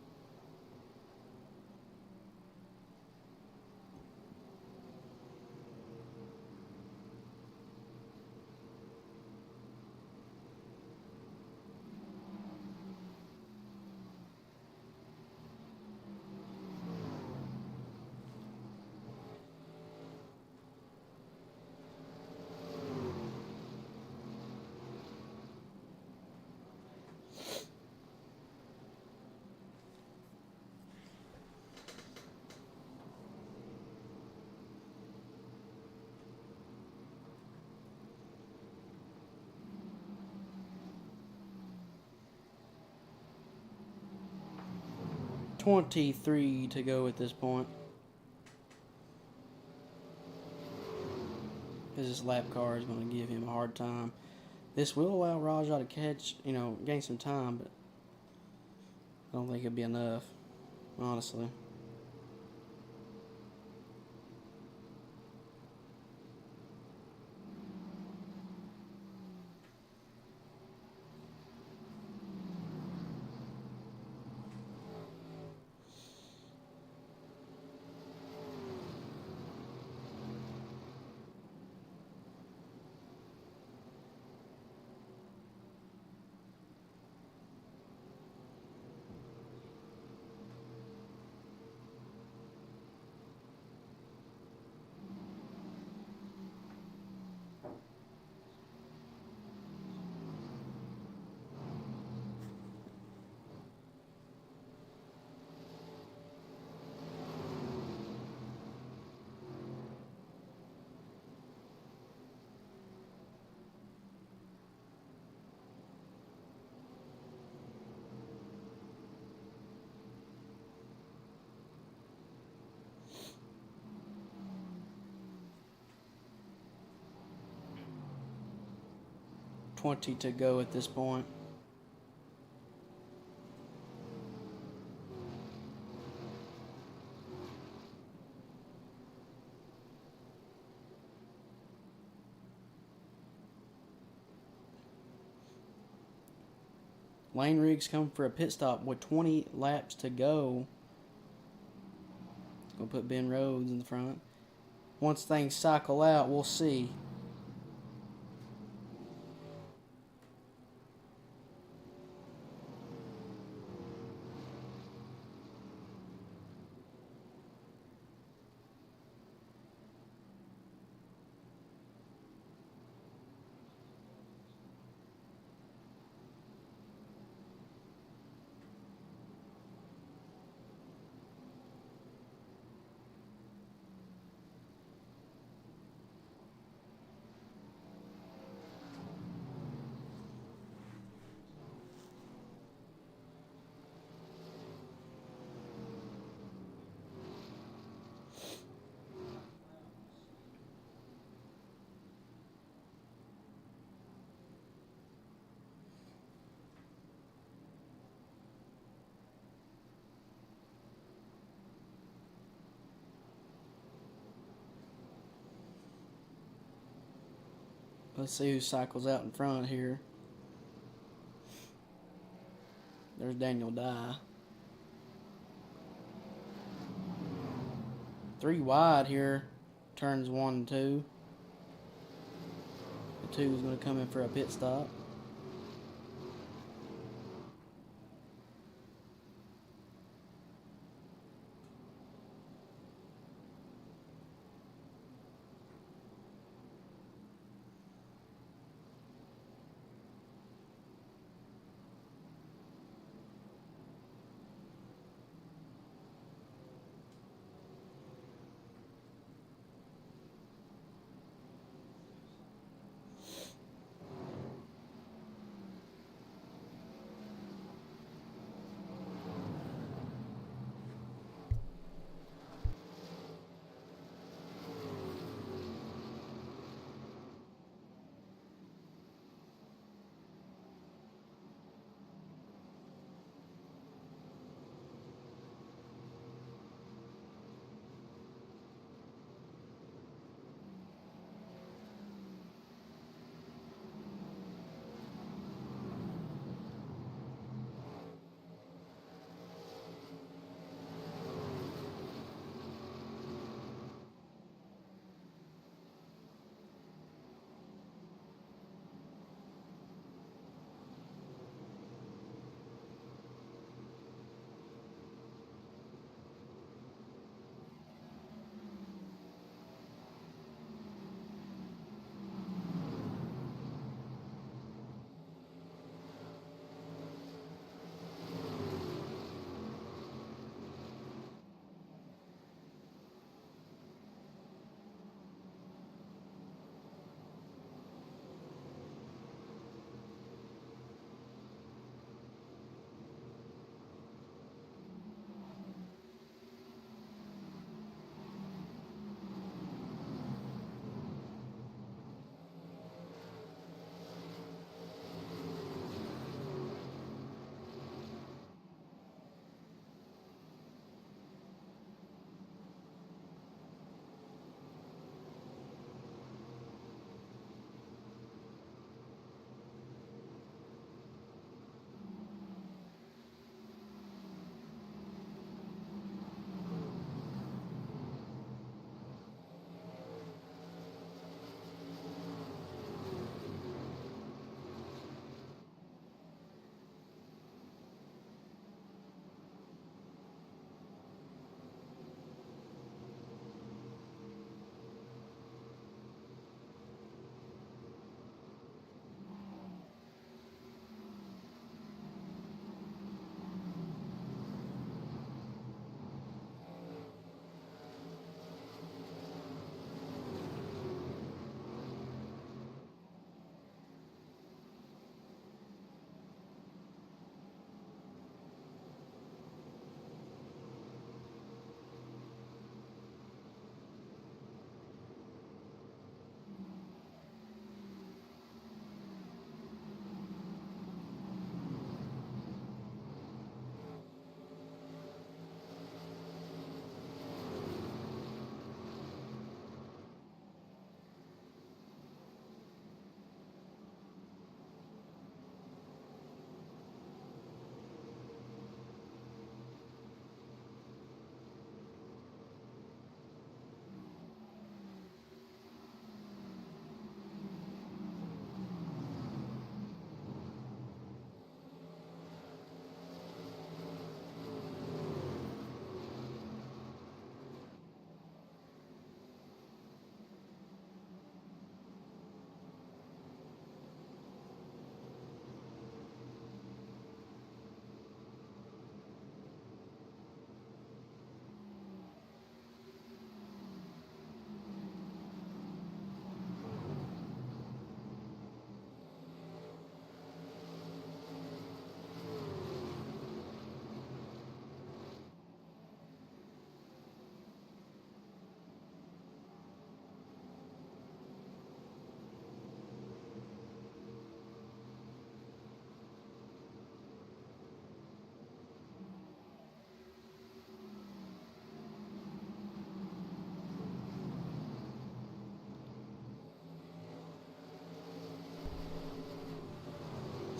23 to go at this point. Because this lap car is going to give him a hard time. This will allow Rajah to catch, gain some time, but I don't think it'll be enough, honestly. .20 to go at this point. Lane Riggs come for a pit stop with 20 laps to go. Gonna put Ben Rhodes in the front. Once things cycle out, we'll see. Let's see who cycles out in front here. There's Daniel Dye. 3 wide here. Turns 1 and 2. The 2 is going to come in for a pit stop.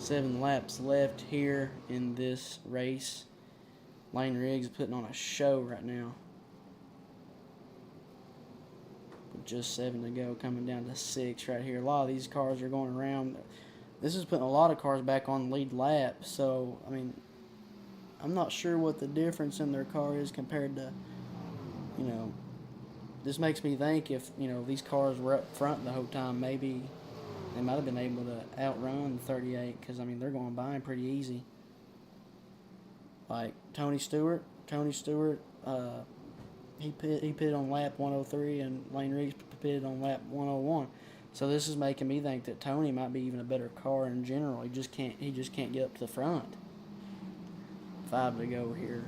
7 laps left here in this race. Lane Riggs is putting on a show right now. With just 7 to go, coming down to 6 right here. A lot of these cars are going around. This is putting a lot of cars back on the lead lap. So, I mean, I'm not sure what the difference in their car is compared to, you know, this makes me think if, you know, these cars were up front the whole time, maybe they might have been able to outrun the 38 because, I mean, they're going by him pretty easy. Like Tony Stewart, he pitted on lap 103 and Lane Riggs pitted on lap 101. So this is making me think that Tony might be even a better car in general. He just can't get up to the front. 5 to go here.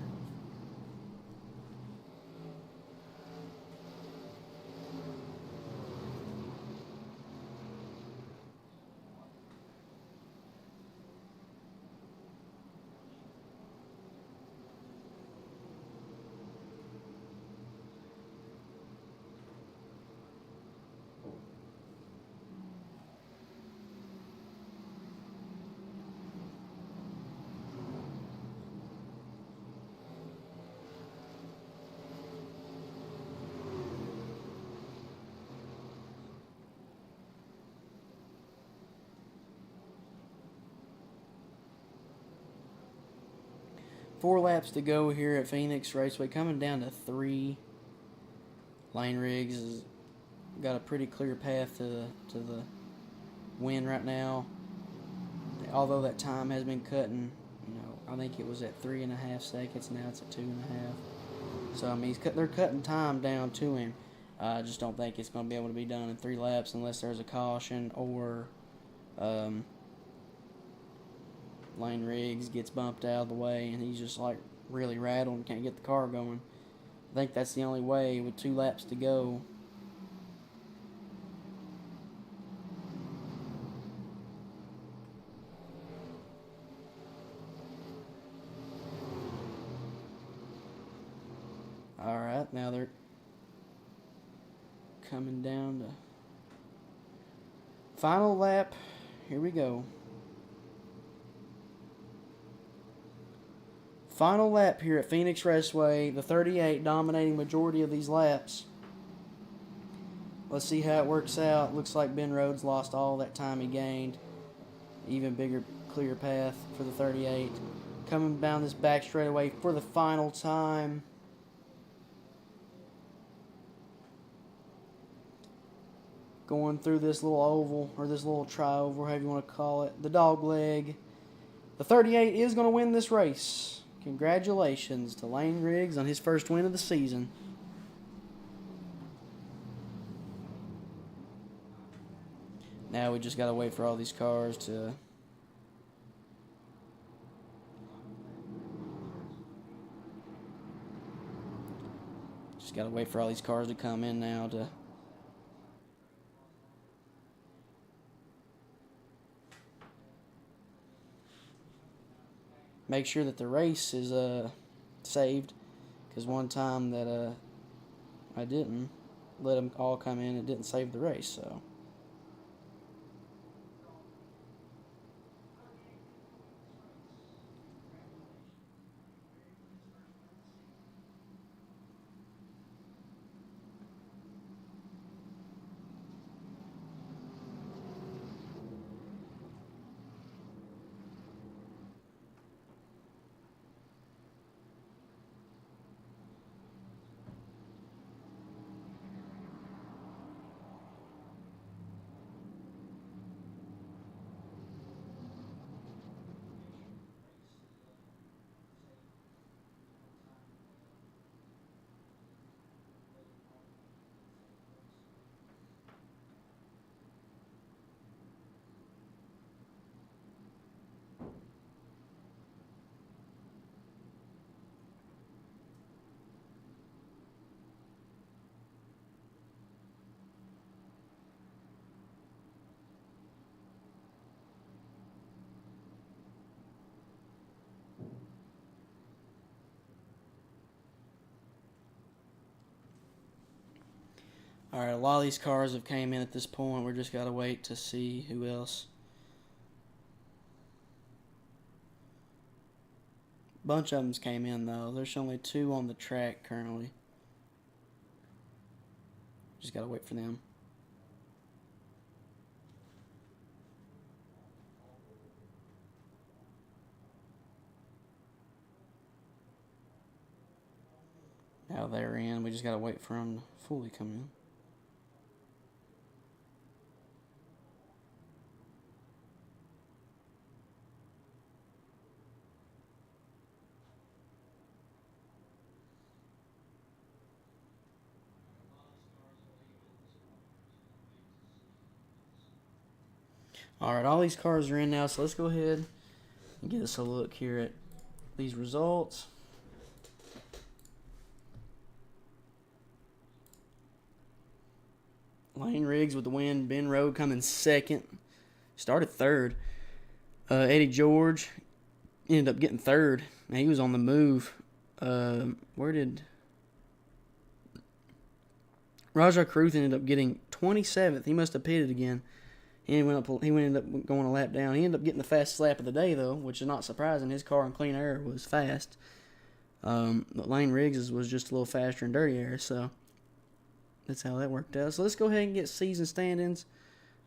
Four laps to go here at Phoenix Raceway, coming down to 3. Lane Riggs has got a pretty clear path to the win right now. Although that time has been cutting, you know, I think it was at 3.5 seconds. Now it's at 2.5. So I mean, they're cutting time down to him. I just don't think it's going to be able to be done in 3 laps unless there's a caution or Lane Riggs gets bumped out of the way and he's just like really rattled and can't get the car going. I think that's the only way with 2 laps to go. Alright, now they're coming down to final lap. Here we go. Final lap here at Phoenix Raceway. The 38 dominating majority of these laps. Let's see how it works out. Looks like Ben Rhodes lost all that time he gained. Even bigger, clear path for the 38. Coming down this back straightaway for the final time. Going through this little oval, or this little tri-oval, however you want to call it. The dog leg. The 38 is going to win this race. Congratulations to Lane Riggs on his first win of the season. Now we just got to wait for all these cars to come in now to make sure that the race is saved, because one time that I didn't let them all come in, it didn't save the race. So alright, a lot of these cars have came in at this point. We're just got to wait to see who else bunch of them came in, though. There's only 2 on the track currently. Just got to wait for them. Now they're in. We just got to wait for them to fully come in. Alright, all these cars are in now, so let's go ahead and get us a look here at these results. Lane Riggs with the win. Ben Rowe coming second. Started third. Eddie George ended up getting third. Man, he was on the move. Where did Rajah Caruth ended up getting 27th? He must have pitted again. He ended up going a lap down. He ended up getting the fastest lap of the day, though, which is not surprising. His car in clean air was fast. But Lane Riggs was just a little faster in dirty air, so that's how that worked out. So let's go ahead and get season standings.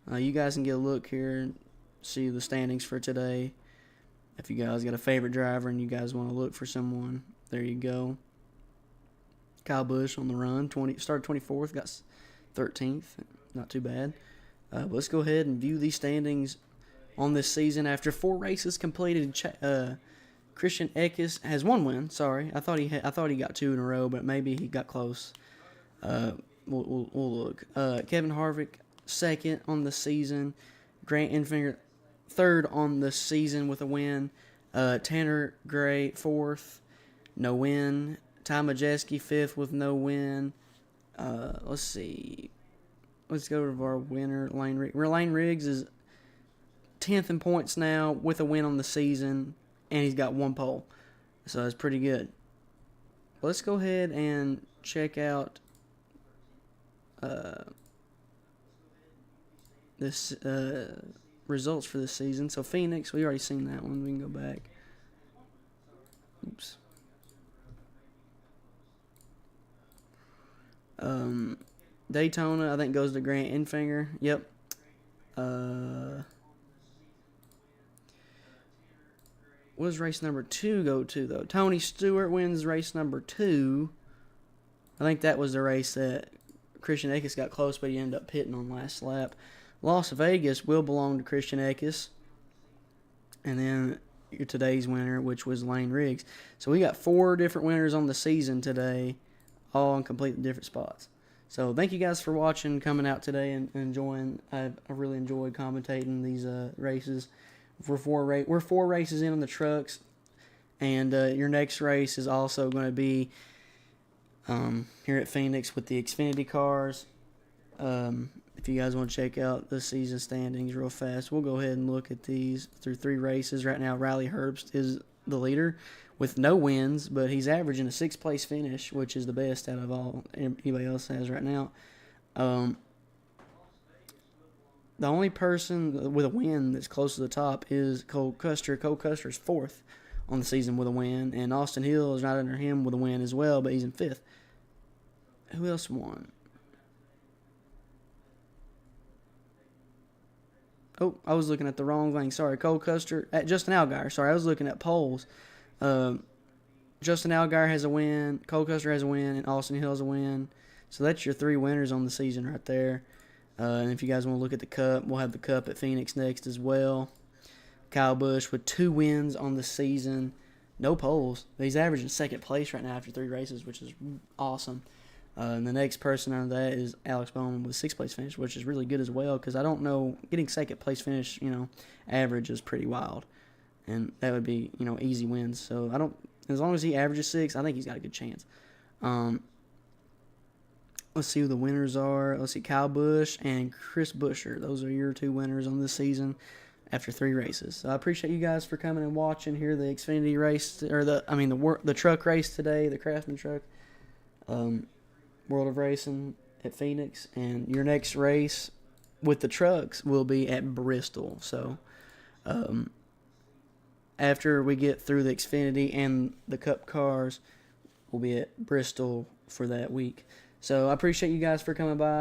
You guys can get a look here and see the standings for today. If you guys got a favorite driver and you guys want to look for someone, there you go. Kyle Busch on the run. Started 24th, got 13th. Not too bad. But let's go ahead and view these standings on this season. After 4 races completed, Christian Eckes has 1 win. Sorry, I thought he got 2 in a row, but maybe he got close. We'll look. Kevin Harvick second on the season. Grant Enfinger third on the season with a win. Tanner Gray fourth, no win. Ty Majeski fifth with no win. Let's see. Let's go to our winner, Lane Riggs. Lane Riggs is 10th in points now with a win on the season, and he's got 1 pole. So that's pretty good. Let's go ahead and check out this results for this season. So Phoenix, we already seen that one. We can go back. Oops. Daytona, I think, goes to Grant Enfinger. Yep. What does race number 2 go to, though? Tony Stewart wins race number 2. I think that was the race that Christian Eckes got close, but he ended up pitting on last lap. Las Vegas will belong to Christian Eckes. And then today's winner, which was Lane Riggs. So we got 4 different winners on the season today, all in completely different spots. So thank you guys for watching, coming out today and enjoying. I really enjoyed commentating these races. We're 4 races in on the trucks, and your next race is also going to be here at Phoenix with the Xfinity cars. If you guys want to check out the season standings real fast, we'll go ahead and look at these through 3 races. Right now, Riley Herbst is the leader with no wins, but he's averaging a 6th place finish, which is the best out of all anybody else has right now. The only person with a win that's close to the top is Cole Custer. Cole Custer's 4th on the season with a win, and Austin Hill is right under him with a win as well, but he's in 5th. Who else won? Oh, I was looking at the wrong thing. Sorry, Cole Custer. Justin Allgaier. Sorry, I was looking at polls. Justin Allgaier has a win. Cole Custer has a win, and Austin Hill has a win. So that's your 3 winners on the season right there. And if you guys want to look at the Cup, we'll have the Cup at Phoenix next as well. Kyle Busch with 2 wins on the season. No poles. He's averaging 2nd place right now after 3 races, which is awesome. And the next person under that is Alex Bowman with 6th place finish, which is really good as well, because I don't know, getting 2nd place finish, average is pretty wild. And that would be, easy wins. So as long as he averages 6, I think he's got a good chance. Let's see who the winners are. Let's see, Kyle Busch and Chris Buescher. Those are your 2 winners on this season after 3 races. So I appreciate you guys for coming and watching here the Xfinity race, or the truck race today, the Craftsman truck. World of Racing at Phoenix, and your next race with the trucks will be at Bristol. So after we get through the Xfinity and the Cup cars, we'll be at Bristol for that week. So I appreciate you guys for coming by.